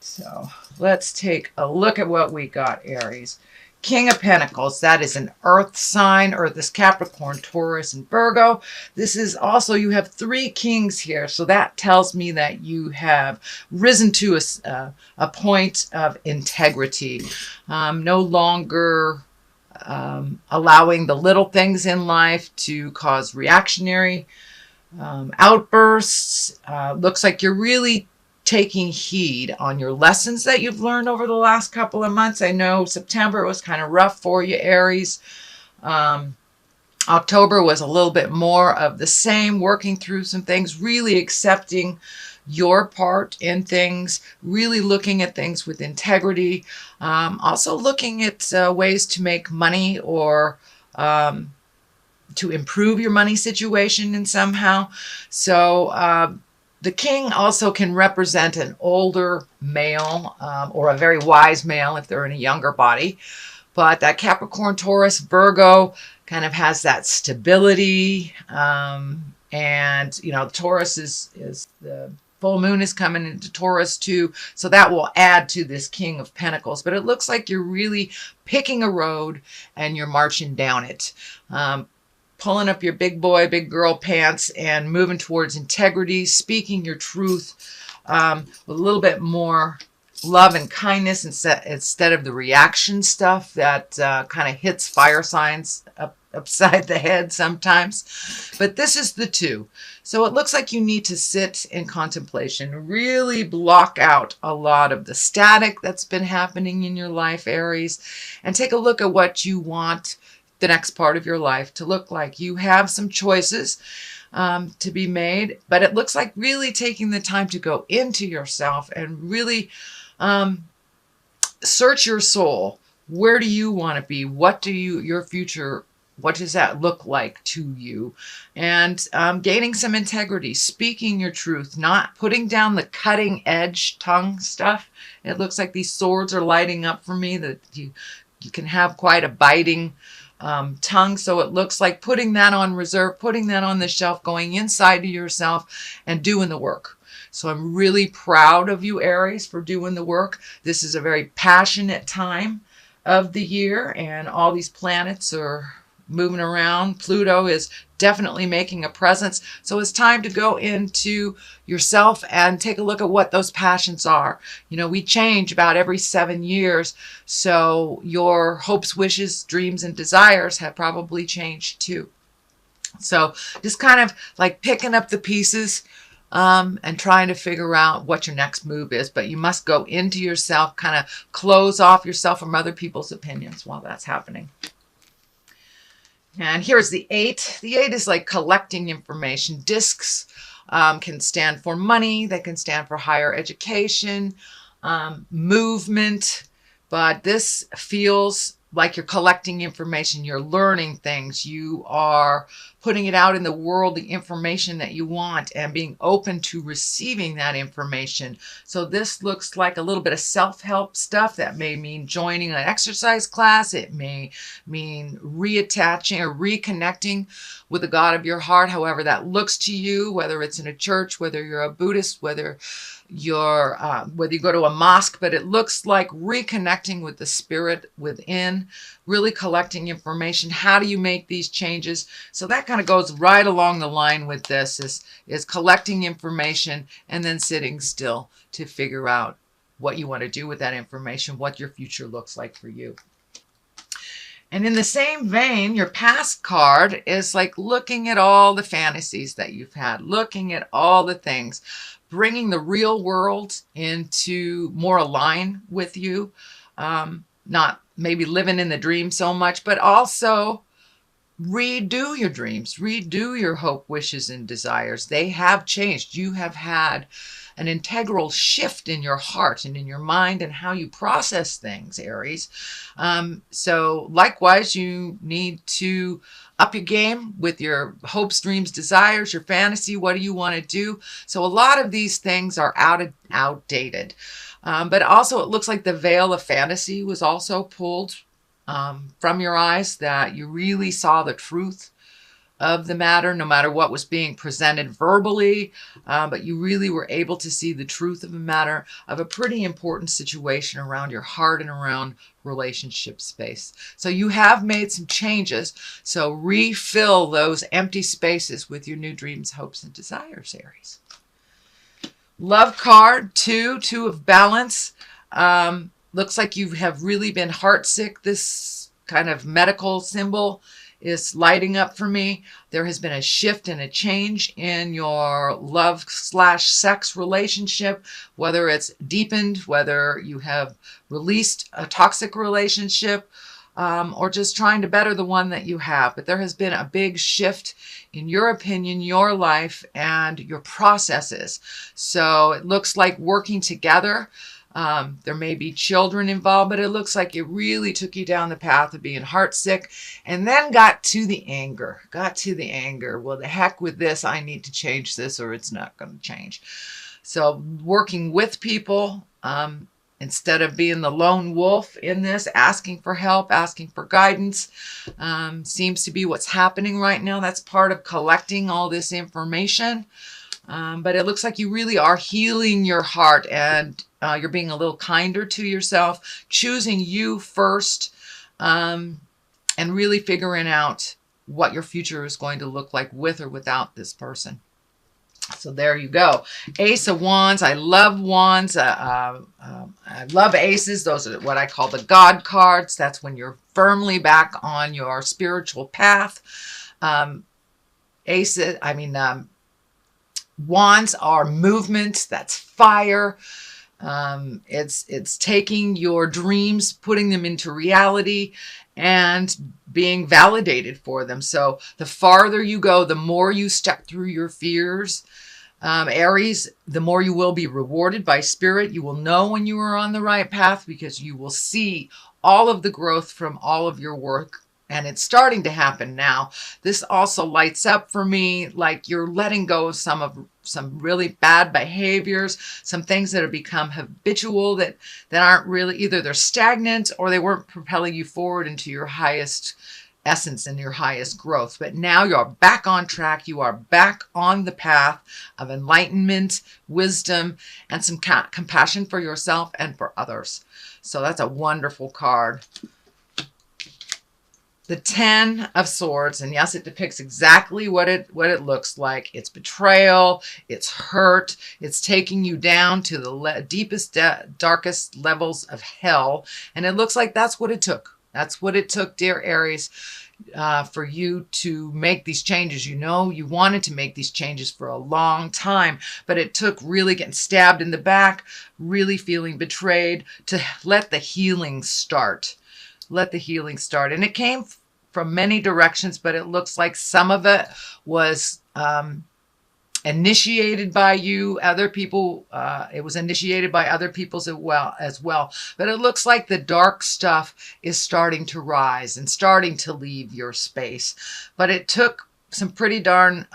So let's take a look at what we got, Aries. King of Pentacles, that is an earth sign. Earth is Capricorn, Taurus, and Virgo. This is also, you have 3 kings here. So that tells me that you have risen to a point of integrity. No longer allowing the little things in life to cause reactionary outbursts. Looks like you're really taking heed on your lessons that you've learned over the last couple of months. I know September was kind of rough for you, Aries. October was a little bit more of the same, working through some things, really accepting your part in things, really looking at things with integrity, also looking at ways to make money or to improve your money situation in somehow. So the king also can represent an older male or a very wise male if they're in a younger body. But that Capricorn, Taurus, Virgo kind of has that stability. And, you know, Taurus is the full moon is coming into Taurus too. So that will add to this King of Pentacles. But it looks like you're really picking a road and you're marching down it. Pulling up your big boy, big girl pants and moving towards integrity, speaking your truth with a little bit more love and kindness instead of the reaction stuff that kind of hits fire signs upside the head sometimes. But this is the 2. So it looks like you need to sit in contemplation, really block out a lot of the static that's been happening in your life, Aries, and take a look at what you want the next part of your life to look like. You have some choices to be made, but it looks like really taking the time to go into yourself and really search your soul. Where do you want to be? What do your future, what does that look like to you? And gaining some integrity, speaking your truth, not putting down the cutting edge tongue stuff. It looks like these swords are lighting up for me, that you can have quite a biting tongue. So it looks like putting that on reserve, putting that on the shelf, going inside to yourself and doing the work. So I'm really proud of you, Aries, for doing the work. This is a very passionate time of the year, and all these planets are moving around. Pluto is definitely making a presence. So it's time to go into yourself and take a look at what those passions are. You know, we change about every 7 years. So your hopes, wishes, dreams, and desires have probably changed too. So just kind of like picking up the pieces and trying to figure out what your next move is. But you must go into yourself, kind of close off yourself from other people's opinions while that's happening. And here's the 8. The 8 is like collecting information. Discs can stand for money. They can stand for higher education, movement. But this feels like you're collecting information. You're learning things. You are putting it out in the world, the information that you want, and being open to receiving that information. So this looks like a little bit of self-help stuff. That may mean joining an exercise class. It may mean reattaching or reconnecting with the God of your heart, however that looks to you, whether it's in a church, whether you're a Buddhist, whether you go to a mosque. But it looks like reconnecting with the spirit within, really collecting information. How do you make these changes? So that kind of goes right along the line with this, is collecting information and then sitting still to figure out what you want to do with that information, what your future looks like for you. And in the same vein, your past card is like looking at all the fantasies that you've had, looking at all the things, bringing the real world into more align with you, not maybe living in the dream so much, but also redo your dreams, redo your hope, wishes, and desires. They have changed. You have had an integral shift in your heart and in your mind and how you process things, Aries. So likewise, you need to up your game with your hopes, dreams, desires, your fantasy. What do you want to do? So a lot of these things are outdated. But also it looks like the veil of fantasy was also pulled from your eyes, that you really saw the truth of the matter, no matter what was being presented verbally, but you really were able to see the truth of the matter of a pretty important situation around your heart and around relationship space. So you have made some changes. So refill those empty spaces with your new dreams, hopes, and desires, Aries. Love card, two of balance. Looks like you have really been heartsick. This kind of medical symbol is lighting up for me. There has been a shift and a change in your love/sex relationship, whether it's deepened, whether you have released a toxic relationship, or just trying to better the one that you have. But there has been a big shift in your opinion, your life, and your processes. So it looks like working together. There may be children involved, but it looks like it really took you down the path of being heartsick and then got to the anger. Well, the heck with this. I need to change this or it's not going to change. So working with people, instead of being the lone wolf in this, asking for help, asking for guidance, seems to be what's happening right now. That's part of collecting all this information. But it looks like you really are healing your heart, and you're being a little kinder to yourself, choosing you first, and really figuring out what your future is going to look like with or without this person. So there you go. Ace of Wands. I love wands. I love aces. Those are what I call the God cards. That's when you're firmly back on your spiritual path. Wands are movement. That's fire. It's taking your dreams, putting them into reality, and being validated for them. So the farther you go, the more you step through your fears, Aries, the more you will be rewarded by spirit. You will know when you are on the right path because you will see all of the growth from all of your work. And it's starting to happen now. This also lights up for me like you're letting go of some really bad behaviors, some things that have become habitual that aren't really, either they're stagnant or they weren't propelling you forward into your highest essence and your highest growth. But now you're back on track. You are back on the path of enlightenment, wisdom, and some compassion for yourself and for others. So that's a wonderful card. The 10 of Swords, and yes, it depicts exactly what it looks like. It's betrayal, it's hurt, it's taking you down to the deepest, darkest levels of hell, and it looks like that's what it took. That's what it took, dear Aries, for you to make these changes. You know, you wanted to make these changes for a long time, but it took really getting stabbed in the back, really feeling betrayed to let the healing start. Let the healing start. And it came from many directions, but it looks like some of it was initiated by you, other people. It was initiated by other people as well. But it looks like the dark stuff is starting to rise and starting to leave your space. But it took some pretty darn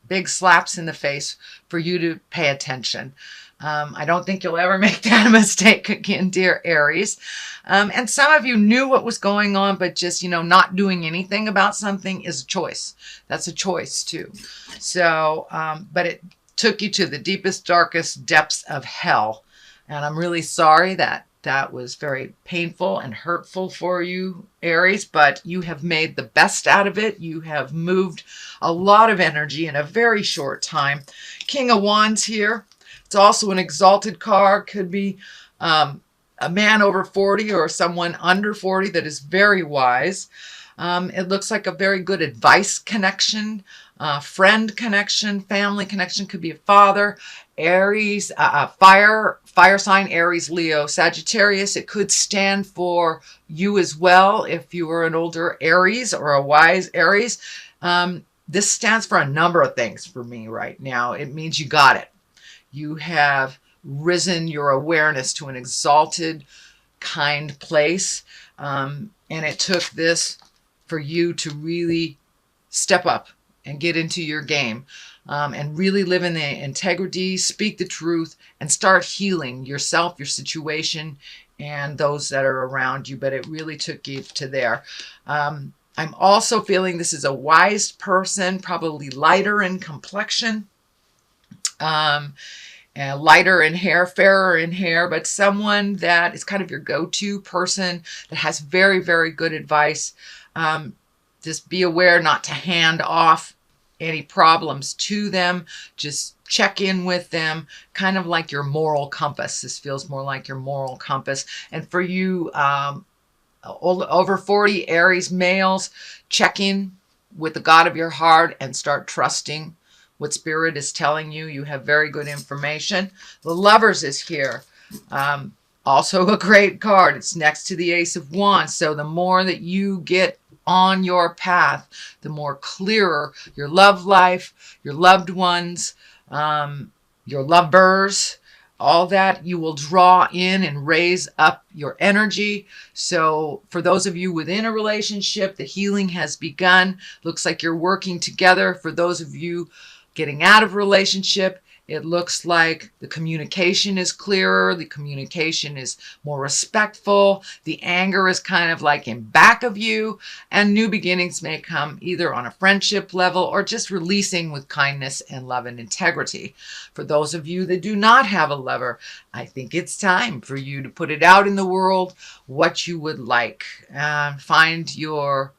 big slaps in the face for you to pay attention. I don't think you'll ever make that mistake again, dear Aries. And some of you knew what was going on, but just, not doing anything about something is a choice. That's a choice too. So, but it took you to the deepest, darkest depths of hell. And I'm really sorry that was very painful and hurtful for you, Aries, but you have made the best out of it. You have moved a lot of energy in a very short time. King of Wands here. It's also an exalted card. Could be a man over 40 or someone under 40 that is very wise. It looks like a very good advice connection, friend connection, family connection. Could be a father. Aries, fire sign, Aries, Leo, Sagittarius. It could stand for you as well if you were an older Aries or a wise Aries. This stands for a number of things for me right now. It means you got it. You have risen your awareness to an exalted, kind place. And it took this for you to really step up and get into your game. And really live in the integrity, speak the truth, and start healing yourself, your situation, and those that are around you. But it really took you to there. I'm also feeling this is a wise person, probably lighter in complexion, lighter in hair, fairer in hair, but someone that is kind of your go-to person that has very, very good advice. Just be aware not to hand off any problems to them. Just check in with them, kind of like your moral compass. This feels more like your moral compass. And for you, over 40 Aries males, check in with the God of your heart and start trusting what Spirit is telling you. You have very good information. The Lovers is here. Also a great card. It's next to the Ace of Wands. So the more that you get on your path, the more clearer your love life, your loved ones, your lovers, all that you will draw in and raise up your energy. So for those of you within a relationship, the healing has begun. Looks like you're working together. For those of you getting out of relationship, it looks like the communication is clearer. The communication is more respectful. The anger is kind of like in back of you, and new beginnings may come either on a friendship level or just releasing with kindness and love and integrity. For those of you that do not have a lover, I think it's time for you to put it out in the world what you would like. Find your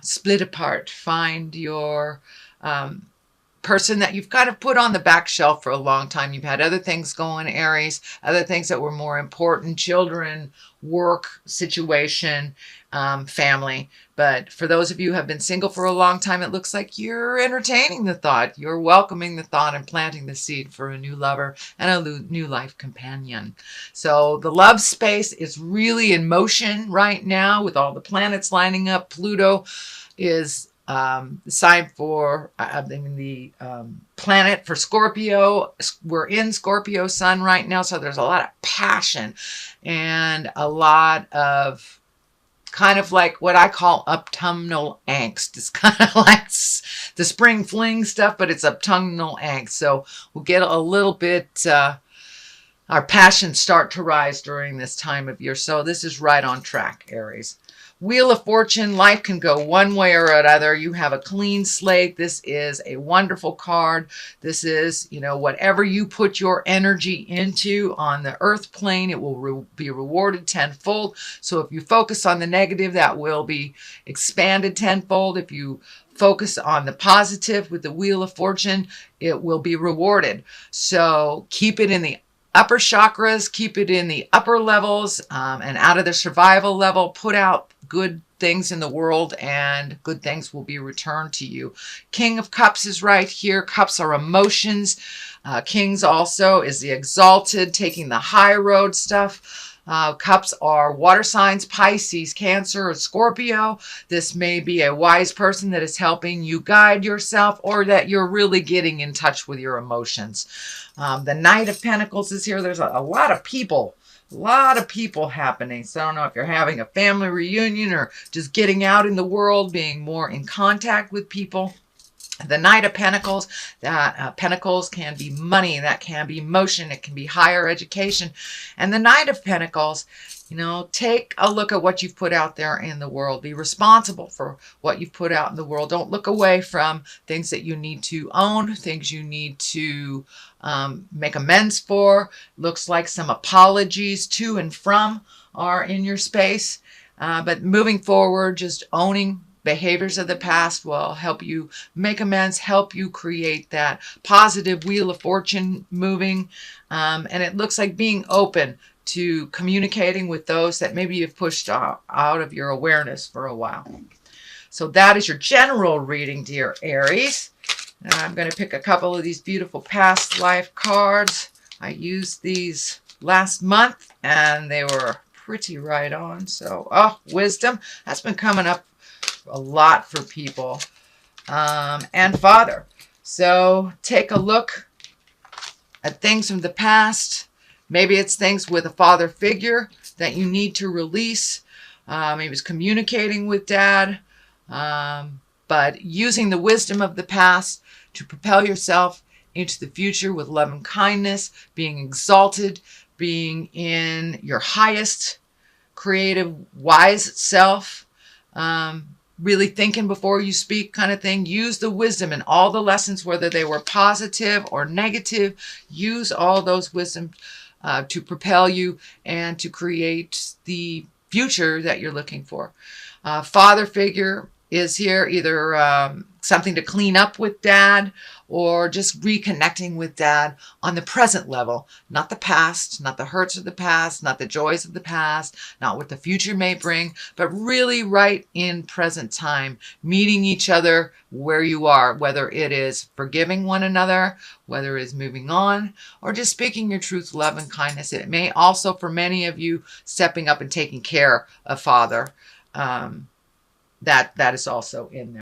split apart. Find your person that you've kind of put on the back shelf for a long time. You've had other things going, Aries, other things that were more important, children, work, situation, family. But for those of you who have been single for a long time, it looks like you're entertaining the thought. You're welcoming the thought and planting the seed for a new lover and a new life companion. So the love space is really in motion right now with all the planets lining up. Pluto is the sign for, the planet for Scorpio. We're in Scorpio sun right now, so there's a lot of passion and a lot of kind of like what I call autumnal angst. It's kind of like the spring fling stuff, but it's autumnal angst. So we'll get a little bit, our passions start to rise during this time of year. So this is right on track, Aries. Wheel of Fortune, life can go one way or another. You have a clean slate. This is a wonderful card. This is, whatever you put your energy into on the earth plane, it will be rewarded tenfold. So if you focus on the negative, that will be expanded tenfold. If you focus on the positive with the Wheel of Fortune, it will be rewarded. So keep it in the upper chakras, keep it in the upper levels, and out of the survival level, put out good things in the world and good things will be returned to you. King of Cups is right here. Cups are emotions. Kings also is the exalted, taking the high road stuff. Cups are water signs, Pisces, Cancer, or Scorpio. This may be a wise person that is helping you guide yourself, or that you're really getting in touch with your emotions. The Knight of Pentacles is here. There's a lot of people. A lot of people happening. So I don't know if you're having a family reunion or just getting out in the world, being more in contact with people. The Knight of Pentacles, Pentacles can be money, that can be motion, it can be higher education. And the Knight of Pentacles, take a look at what you've put out there in the world. Be responsible for what you've put out in the world. Don't look away from things that you need to own, things you need to make amends for. Looks like some apologies to and from are in your space. But moving forward, just owning behaviors of the past will help you make amends, help you create that positive Wheel of Fortune moving. And it looks like being open to communicating with those that maybe you've pushed out of your awareness for a while. So that is your general reading, dear Aries. And I'm going to pick a couple of these beautiful past life cards. I used these last month and they were pretty right on. So, wisdom. That's been coming up a lot for people. And Father. So take a look at things from the past. Maybe it's things with a father figure that you need to release. Maybe it's communicating with Dad. But using the wisdom of the past to propel yourself into the future with love and kindness, being exalted, being in your highest creative, wise self. really thinking before you speak kind of thing. Use the wisdom and all the lessons, whether they were positive or negative. Use all those wisdom to propel you and to create the future that you're looking for. Father figure is here, either something to clean up with dad or just reconnecting with dad on the present level, not the past, not the hurts of the past, not the joys of the past, not what the future may bring, but really right in present time, meeting each other where you are, whether it is forgiving one another, whether it is moving on, or just speaking your truth, love, and kindness. It may also, for many of you, stepping up and taking care of father. That is also in there.